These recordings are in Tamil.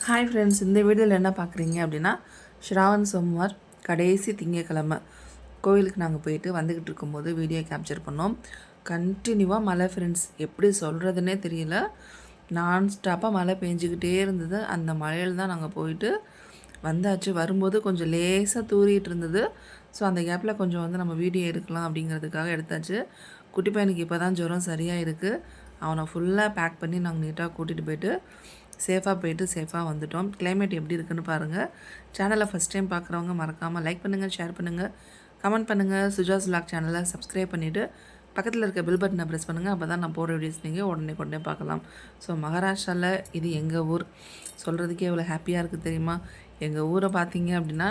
ஹாய் ஃப்ரெண்ட்ஸ், இந்த வீடியோவில் என்ன பார்க்குறீங்க அப்படின்னா, ஸ்ராவன் சோமவார் கடைசி திங்கக்கிழமை கோவிலுக்கு நாங்கள் போயிட்டு வந்துக்கிட்டு இருக்கும்போது வீடியோ கேப்சர் பண்ணோம். கண்டினியூவாக மழை ஃப்ரெண்ட்ஸ், எப்படி சொல்கிறதுனே தெரியல. நான் ஸ்டாப்பாக மழை பெஞ்சிக்கிட்டே இருந்தது. அந்த மழையில் தான் நாங்கள் போயிட்டு வந்தாச்சு. வரும்போது கொஞ்சம் லேசாக தூறிட்டு இருந்தது. ஸோ அந்த கேப்பில் கொஞ்சம் வந்து நம்ம வீடியோ எடுக்கலாம் அப்படிங்கிறதுக்காக எடுத்தாச்சு. குட்டி பையனுக்கு இப்போ தான் ஜுரம் சரியாக இருக்குது. அவனை ஃபுல்லாக பேக் பண்ணி நாங்கள் நீட்டாக கூட்டிகிட்டு போயிட்டு சேஃபாக வந்துட்டோம். கிளைமேட் எப்படி இருக்குன்னு பாருங்கள். சேனலை ஃபஸ்ட் டைம் பார்க்குறவங்க மறக்காமல் லைக் பண்ணுங்கள், ஷேர் பண்ணுங்கள், கமெண்ட் பண்ணுங்கள். சுஜாஸ் விலாக் சேனலை சப்ஸ்கிரைப் பண்ணிவிட்டு பக்கத்தில் இருக்க பெல் பட்டனை ப்ரெஸ் பண்ணுங்கள். அப்போ தான் நான் போகிற வீடியோஸ் நீங்கள் உடனே பார்க்கலாம். ஸோ மகாராஷ்டிராவில் இது எங்கள் ஊர். சொல்கிறதுக்கே எவ்வளோ ஹாப்பியாக இருக்குது தெரியுமா? எங்கள் ஊரை பார்த்தீங்க அப்படின்னா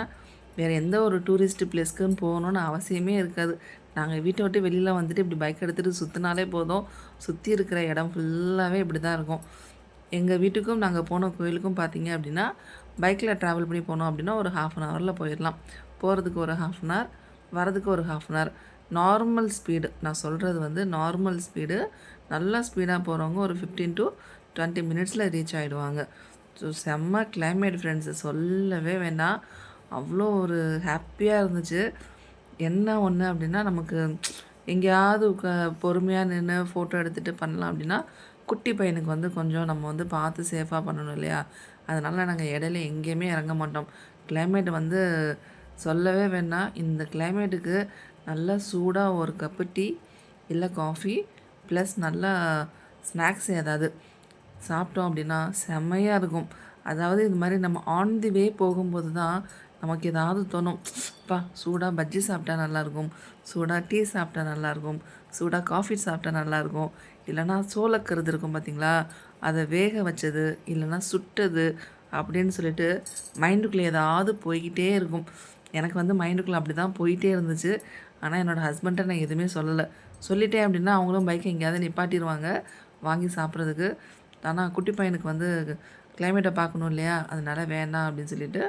வேறு எந்த ஒரு டூரிஸ்ட் பிளேஸ்க்குன்னு போகணுன்னு அவசியமே இருக்காது. நாங்கள் வீட்டை விட்டு வெளியில் வந்துட்டு இப்படி பைக் எடுத்துகிட்டு சுற்றினாலே போதும். சுற்றி இருக்கிற இடம் ஃபுல்லாகவே இப்படி தான் இருக்கும். எங்கள் வீட்டுக்கும் நாங்கள் போன கோயிலுக்கும் பார்த்தீங்க அப்படின்னா பைக்கில் ட்ராவல் பண்ணி போனோம் அப்படின்னா ஒரு 1/2 ஹவரில் போயிடலாம். போகிறதுக்கு ஒரு 1/2 ஹவர், வரதுக்கு ஒரு 1/2 ஹவர். நார்மல் ஸ்பீடு நான் சொல்கிறது வந்து நார்மல் ஸ்பீடு. நல்லா ஸ்பீடாக போகிறவங்க ஒரு 15 to 20 மினிட்ஸில் ரீச் ஆகிடுவாங்க. ஸோ செம்ம கிளைமேட் ஃப்ரெண்ட்ஸு, சொல்லவே வேண்டாம். அவ்வளோ ஒரு ஹாப்பியாக இருந்துச்சு. என்ன ஒன்று அப்படின்னா, நமக்கு எங்கேயாவது பொறுமையாக நின்று ஃபோட்டோ எடுத்துகிட்டு பண்ணலாம் அப்படின்னா, குட்டி பையனுக்கு வந்து கொஞ்சம் நம்ம வந்து பார்த்து சேஃபாக பண்ணணும் இல்லையா? அதனால் நாங்கள் இடையில எங்கேயுமே இறங்க மாட்டோம். கிளைமேட் வந்து சொல்லவே வேண்டாம். இந்த கிளைமேட்டுக்கு நல்லா சூடாக ஒரு கப்பு டீ இல்லை காஃபி ப்ளஸ் நல்லா ஸ்நாக்ஸ் ஏதாவது சாப்பிட்டோம் அப்படின்னா செம்மையாக இருக்கும். அதாவது இது மாதிரி நம்ம ஆன் தி வே போகும்போது தான் நமக்கு ஏதாவது தோணும். சூடாக பஜ்ஜி சாப்பிட்டா நல்லாயிருக்கும், சூடாக டீ சாப்பிட்டா நல்லாயிருக்கும், சூடாக காஃபி சாப்பிட்டா நல்லாயிருக்கும், இல்லைனா சோளக்கருது இருக்கும் பார்த்திங்களா, அதை வேக வச்சது இல்லைனா சுட்டது அப்படின்னு சொல்லிட்டு மைண்டுக்குள்ளே ஏதாவது போய்கிட்டே இருக்கும். எனக்கு வந்து மைண்டுக்குள்ளே அப்படி தான் போயிட்டே இருந்துச்சு. ஆனால் என்னோடய ஹஸ்பண்ட்டை நான் எதுவுமே சொல்லலை. சொல்லிட்டேன் அப்படின்னா அவங்களும் பைக்கை எங்கேயாவது நிப்பாட்டிடுவாங்க வாங்கி சாப்பிட்றதுக்கு. ஆனால் குட்டி பையனுக்கு வந்து கிளைமேட்டை பார்க்கணும் இல்லையா, அதனால் வேண்டாம் அப்படின்னு சொல்லிட்டு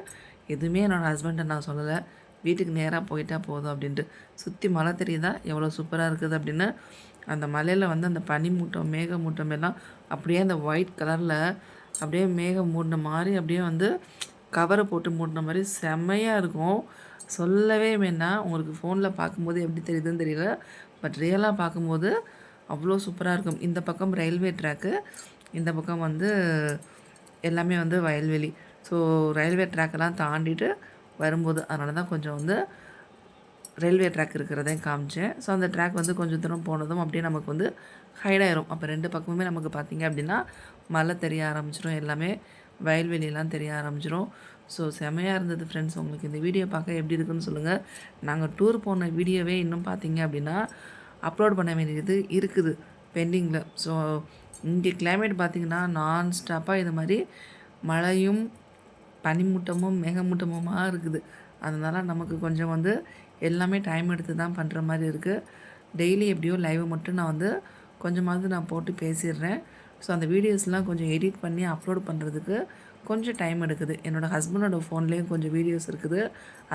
எதுவுமே என்னோடய ஹஸ்பண்ட்டை நான் சொல்லலை. வீட்டுக்கு நேராக போயிட்டால் போதும் அப்படின்ட்டு. சுற்றி மழை தெரியுதா எவ்வளோ சூப்பராக இருக்குது அப்படின்னு. அந்த மலையில் வந்து அந்த பனிமூட்டம் மேகமூட்டம் எல்லாம் அப்படியே அந்த ஒயிட் கலரில் அப்படியே மேகம் மூடின மாதிரி அப்படியே வந்து கவரை போட்டு மூடின மாதிரி செம்மையாக இருக்கும். சொல்லவே வேண்டாம். உங்களுக்கு ஃபோனில் பார்க்கும்போது எப்படி தெரியுதுன்னு தெரியல, பட் ரியலாக பார்க்கும்போது அவ்வளோ சூப்பராக இருக்கும். இந்த பக்கம் ரயில்வே ட்ராக்கு, இந்த பக்கம் வந்து எல்லாமே வந்து வயல்வெளி. ஸோ ரயில்வே ட்ராக்கெல்லாம் தாண்டிட்டு வரும்போது அதனால தான் கொஞ்சம் வந்து ரயில்வே ட்ராக் இருக்கிறதையும் காமிச்சேன். ஸோ அந்த ட்ராக் வந்து கொஞ்சம் தூரம் போனதும் அப்படியே நமக்கு வந்து ஹைடாயிரும். அப்போ 2 பக்கமுமே நமக்கு பார்த்திங்க அப்படின்னா மலை தெரிய ஆரம்பிச்சிடும், எல்லாமே வயல்வெளியெல்லாம் தெரிய ஆரம்பிச்சிடும். ஸோ செமையாக இருந்தது ஃப்ரெண்ட்ஸ். உங்களுக்கு இந்த வீடியோ பார்க்க எப்படி இருக்குன்னு சொல்லுங்கள். நாங்கள் டூர் போன வீடியோவே இன்னும் பார்த்திங்க அப்படின்னா அப்லோட் பண்ண வேண்டியது இருக்குது பெண்டிங்கில். ஸோ இங்கே கிளைமேட் பார்த்திங்கன்னா நான் ஸ்டாப்பாக இது மாதிரி மழையும் பனிமூட்டமும் மேகமூட்டமுமாக இருக்குது. அதனால் நமக்கு கொஞ்சம் வந்து எல்லாமே டைம் எடுத்து தான் பண்ணுற மாதிரி இருக்குது. டெய்லி எப்படியோ லைவை மட்டும் நான் வந்து கொஞ்சமாவது நான் போட்டு பேசிடுறேன். ஸோ அந்த வீடியோஸ்லாம் கொஞ்சம் எடிட் பண்ணி அப்லோட் பண்ணுறதுக்கு கொஞ்சம் டைம் எடுக்குது. என்னோடய ஹஸ்பண்டோட ஃபோன்லேயும் கொஞ்சம் வீடியோஸ் இருக்குது.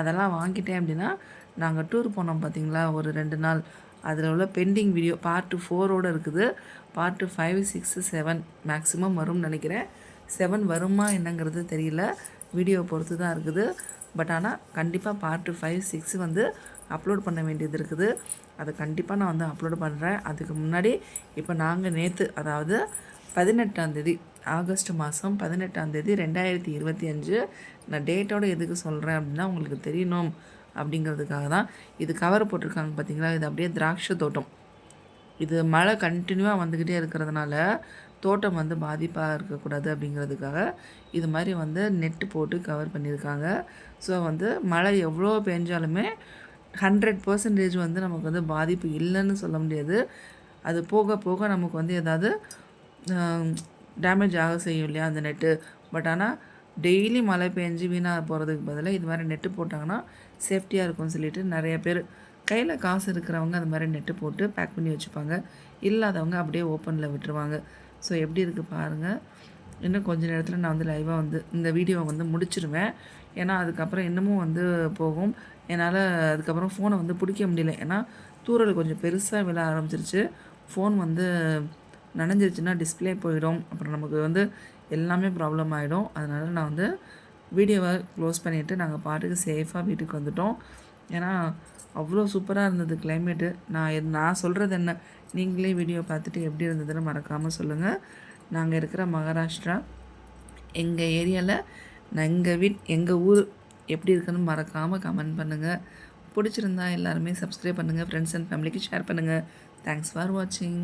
அதெல்லாம் வாங்கிட்டேன் அப்படின்னா நாங்கள் டூர் போனோம் பார்த்திங்களா ஒரு 2 நாள், அதில் உள்ள பெண்டிங் வீடியோ பார்ட் 4ஓடு இருக்குது. பார்ட் 5, 6, 7 மேக்ஸிமம் வரும்னு நினைக்கிறேன். 7 வருமா என்னங்கிறது தெரியல, வீடியோவை பொறுத்து தான் இருக்குது. பட் ஆனால் கண்டிப்பாக பார்ட் 5, 6 வந்து அப்லோட் பண்ண வேண்டியது இருக்குது. அதை கண்டிப்பாக நான் வந்து அப்லோட் பண்ணுறேன். அதுக்கு முன்னாடி இப்போ நாங்கள் நேற்று, அதாவது 18ஆம் ஆகஸ்ட் மாதம் 18ஆம் 2025, நான் டேட்டோடு எதுக்கு சொல்கிறேன் அப்படின்னா உங்களுக்கு தெரியணும் அப்படிங்கிறதுக்காக தான். இது கவர் போட்டிருக்காங்க பார்த்திங்களா, இது அப்படியே திராட்சை தோட்டம். இது மழை கண்டினியூவாக வந்துக்கிட்டே இருக்கிறதுனால தோட்டம் வந்து பாதிப்பாக இருக்கக்கூடாது அப்படிங்கிறதுக்காக இது மாதிரி வந்து நெட்டு போட்டு கவர் பண்ணியிருக்காங்க. ஸோ வந்து மழை எவ்வளோ பெஞ்சாலுமே 100% வந்து நமக்கு வந்து பாதிப்பு இல்லைன்னு சொல்ல முடியாது. அது போக போக நமக்கு வந்து ஏதாவது டேமேஜ் ஆக செய்யும் இல்லையா அந்த நெட்டு. பட் ஆனால் டெய்லி மழை பெஞ்சு வீணாக போகிறதுக்கு பதிலாக இது மாதிரி நெட்டு போட்டாங்கன்னா சேஃப்டியாக இருக்கும்னு சொல்லிட்டு நிறைய பேர் கையில் காசு இருக்கிறவங்க அது மாதிரி நெட்டு போட்டு பேக் பண்ணி வச்சுப்பாங்க. இல்லாதவங்க அப்படியே ஓப்பனில் விட்டுருவாங்க. ஸோ எப்படி இருக்குது பாருங்கள். இன்னும் கொஞ்சம் நேரத்தில் நான் வந்து லைவாக வந்து இந்த வீடியோவை வந்து முடிச்சிடுவேன். ஏன்னா அதுக்கப்புறம் இன்னமும் வந்து போகும். என்னால் அதுக்கப்புறம் ஃபோனை வந்து பிடிக்க முடியல. ஏன்னா தூரல் கொஞ்சம் பெருசாக விழ ஆரம்பிச்சிருச்சு. ஃபோன் வந்து நனைஞ்சிருச்சுன்னா டிஸ்பிளே போயிடும். அப்புறம் நமக்கு வந்து எல்லாமே ப்ராப்ளம் ஆகிடும். அதனால் நான் வந்து வீடியோவை க்ளோஸ் பண்ணிவிட்டு நாங்கள் பாட்டுக்கு சேஃபாக வீட்டுக்கு வந்துட்டோம். ஏன்னா அவ்வளோ சூப்பராக இருந்தது கிளைமேட்டு. நான் சொல்கிறது என்ன, நீங்களே வீடியோ பார்த்துட்டு எப்படி இருந்ததுன்னு மறக்காமல் சொல்லுங்கள். நாங்கள் இருக்கிற மகாராஷ்டிரா எங்கள் ஏரியாவில் எங்கள் ஊர் எப்படி இருக்குன்னு மறக்காமல் கமெண்ட் பண்ணுங்கள். பிடிச்சிருந்தா எல்லாருமே சப்ஸ்கிரைப் பண்ணுங்கள். ஃப்ரெண்ட்ஸ் அண்ட் ஃபேமிலிக்கு ஷேர் பண்ணுங்கள். தேங்க்ஸ் ஃபார் வாட்சிங்.